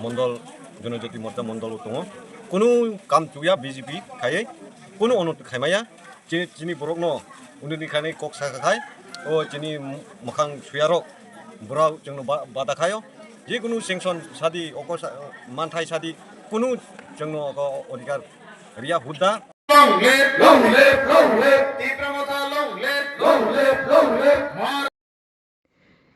মণ্ডল জনজাতি মর্চা মণ্ডল দङ কোনো কাম চুয়া বিজেপি খাयै কোনো অনুত খাইমাया চিনি বরকनो उन्दैनि खायनै कक साखाखाय ओ चिनि मोखां सुयारक बुराव जोंनो बादा खायो जिकुनु सेंसन सादि अक मानथाय सादि कुनु जोंनो अधिकार रिया हुदा long live Tipramatta long live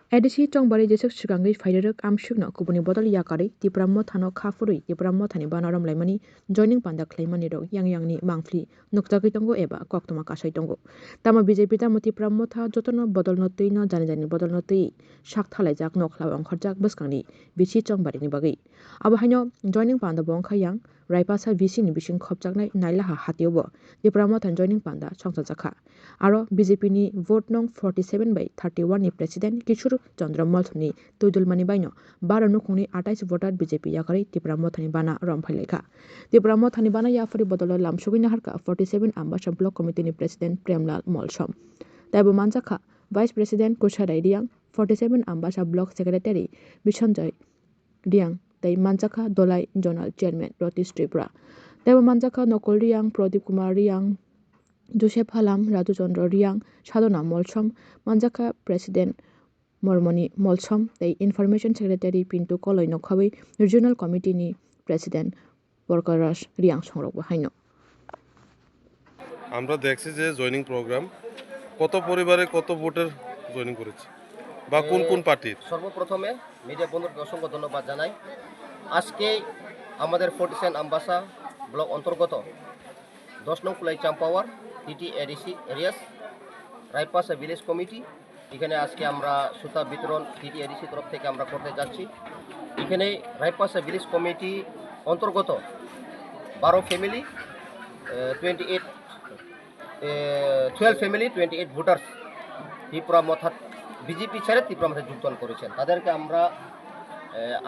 Edisi Tongbari Jesuk Sugangi Faideruk Amshugna Kubuni Bodol Yakari, Tipramo Tano Kafuri, Tipramo Tani Banaram Lemani, joining Panda Claimani Dog, Yang Ni Mangfli, Nuktakitongo Eba, Koktoma Kasaitongo. Tama BJP Tamu Tipramota, Jotono Bodol Notino, Janjani Bodol Noti, Shak Talajak, Nokla, Korjak, Buskani, Bichi Tongbari Nibagi. Abahano, joining Panda Bonka Yang, Raipasa Visi Nibishin Kopjak Nailaha Hatiobo, Tipramota joining Panda, Chongzaka. Aro BJP ni vote nong 47 by 31 ni President Kichur Chandra Malthuni Tudul Manibaino Bara Nukuni 28 voter BJP Yakari Tipramothani Bana Romphalekha Tipramothani Bana Yafari Bodolo Lamshugina Harka 47 Ambasha Block Committee ni President Premlal Molshom Taibu Manjaka Vice President Kushadai Diang 47 Ambasha Block Secretary Bishanjay Diang Tai Manjaka Dolai Zonal Chairman Rotis Tripura Taibu Manjaka Nokol Diang Pradip Kumar Diang Joseph Halam Raju Chandra Riang Sadhana Molshom Manjaka President Mormoni Molshom the Information Secretary Pinto Koloi Nokhawi Regional Committee ni President Workerash Riang Songrok Bahaino আমরা দেখছি যে joining programme কত পরিবারে কত voter joining করেছে বা কোন কোন পার্টির সর্বপ্রথমে মিডিয়া বন্ধুকে অসংখ্য ধন্যবাদ জানাই আজকে আমাদের 47 আম্বাসা ব্লক অন্তর্গত 10 নং Kulai Champahour TT ADC areas Raipasha village committee এখানে আজকে আমরা সুতা বিতরণ টিটি এডিসি তরফ থেকে আমরা করতে যাচ্ছি এখানে রায়পাশা ভিলেজ কমিটি অন্তর্গত 12 family 12 family 28 voters Tripura Motha BJP ছেড়ে ত্রিপুরামথা যোগদান করেছেন তাদেরকে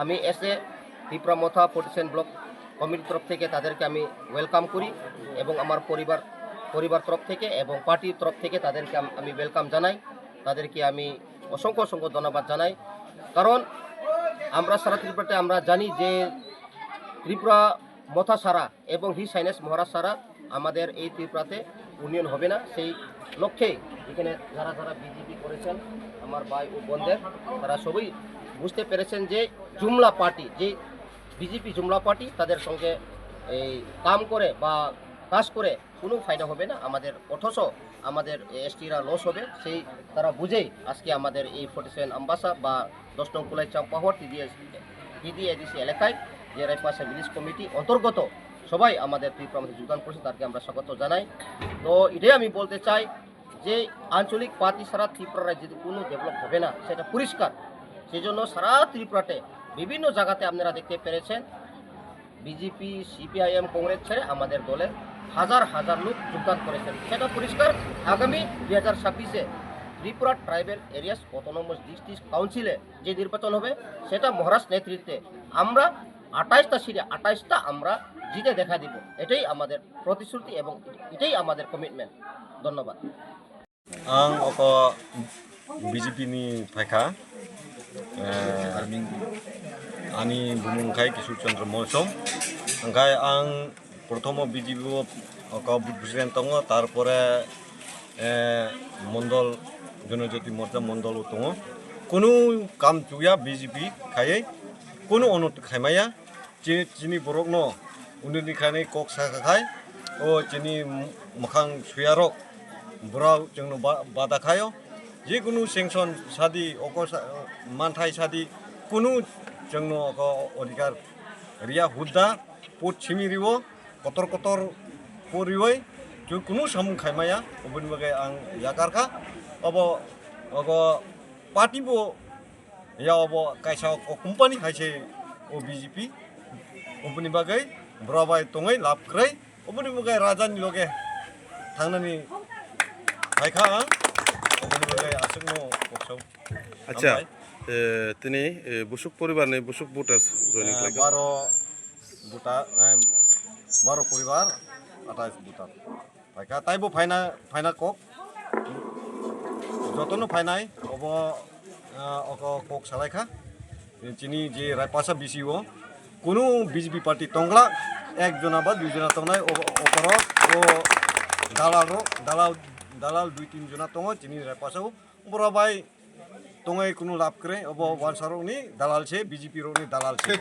আমি এসে ত্রিপুরামথা 47 ব্লক কমিটির তরফ থেকে তাদেরকে আমি ওয়েলকাম করি এবং আমার পরিবার তরফ থেকে এবং পার্টির তরফ থেকে তাদেরকে আমি ওয়েলকাম জানাই তাদেরকে আমি অসংখ্য ধন্যবাদ জানাই কারণ আমরা সারা ত্রিপুরাতে আমরা জানি যে ত্রিপুরা মথা সারা এবং হি সাইনেস মহারাজ সারা আমাদের এই ত্রিপুরাতে উন্নয়ন হবে না সেই লক্ষ্যে এখানে যারা বিজেপি করেছেন আমার ভাই ও বোনদের তারা সবই বুঝতে পেরেছেন যে জুমলা পার্টি যে বিজেপি জুমলা পার্টি তাদের সঙ্গে এই কাম করে বা কাজ করে কোনো ফায়দা হবে না আমাদের অথচ আমাদের এসটিরা লস হবে সেই তারা বুঝেই আজকে আমাদের এই 47 আম্বাসা বা 10 নং কুলাই চাম্পাওয়ার টিডিএডিসি এলাকায় যে রায়পাশা ভিলেজ কমিটি অন্তর্গত সবাই আমাদের ত্রিপুরামথা যোগদান করেছে তাদেরকে আমরা স্বাগত জানাই তো এটাই আমি বলতে চাই যে আঞ্চলিক পার্টি সারা ত্রিপুরা রাজ্যে কোনো ডেভেলপ হবে না সেটা পরিষ্কার সেই জন্য সারা ত্রিপুরাতে বিভিন্ন জায়গাতে আপনারা দেখতে পেরেছেন বিজেপি সিপিআইএম কংগ্রেস ছেড়ে আমাদের দলের হাজার লোক যোগদান করেছেন সেটা পরিষ্কার আগামী 2026-এ Tripura tribal areas autonomous district কাউন্সিলে যে নির্বাচন হবে সেটা মহারাজ নেতৃত্বে আমরা 28টা সিটে 28টা আমরা জিতে দেখা দিব এটাই আমাদের প্রতিশ্রুতি এবং এটাই আমাদের কমিটমেন্ট ধন্যবাদ आं अक BJP नि फायखा आंनि बुंखाय किशोर चन्द्र मौसम ओंखाय आं प्रथम BJP अक प्रेसिडेंट दङ तारपरे मण्डल जनजाति मोर्चा मण्डल दङ कोनो काम चुया BJP खायै कोनो अनुत खायमाया चिनि बरकनो उन्दैनि खायनै कक साखाखाय ओ चिनि मोखां सुयारक बुराव जोंनो बादा खायो जिकुनु सेंसन सादि अक मानथाय सादि कुनु जोंनो अधिकार रिया हुदा पोट छिमिरिवो कतर परिवै जो कुनु सामुं खायमाया अबनि बागै आं याकारखा अब पार्टी बो या अब कायसा कम्पानी खायसे ओ BJP अबनि बागै ब्राबाय तङै लाबख्रै अबनि बागै राजानि लगे थांनानै फायखा अबनि बागै आसंनो पक्षाव আচ্ছা তিনি বুসুক পরিবার নেই বুসুক ভোটার্স জয়েনিং লাগে 12 পরিবার 28 voter Faika তাইবো ফাইনা cock যতনো ফাইনাই of cock সালাইখা চিনি যে রায়পাশা বিসিও কোনো বিজেপি পার্টি তংলা একজনা বা দুইজনা তংনায় অপরক ও দালাল 2-3 জনা তং চিনি রায়পাশাও বরাবাই তঙাই কোনো লাভ করে অব ওয়ান সারকনি দালাল ছে বিজেপি রকনি দালাল ছে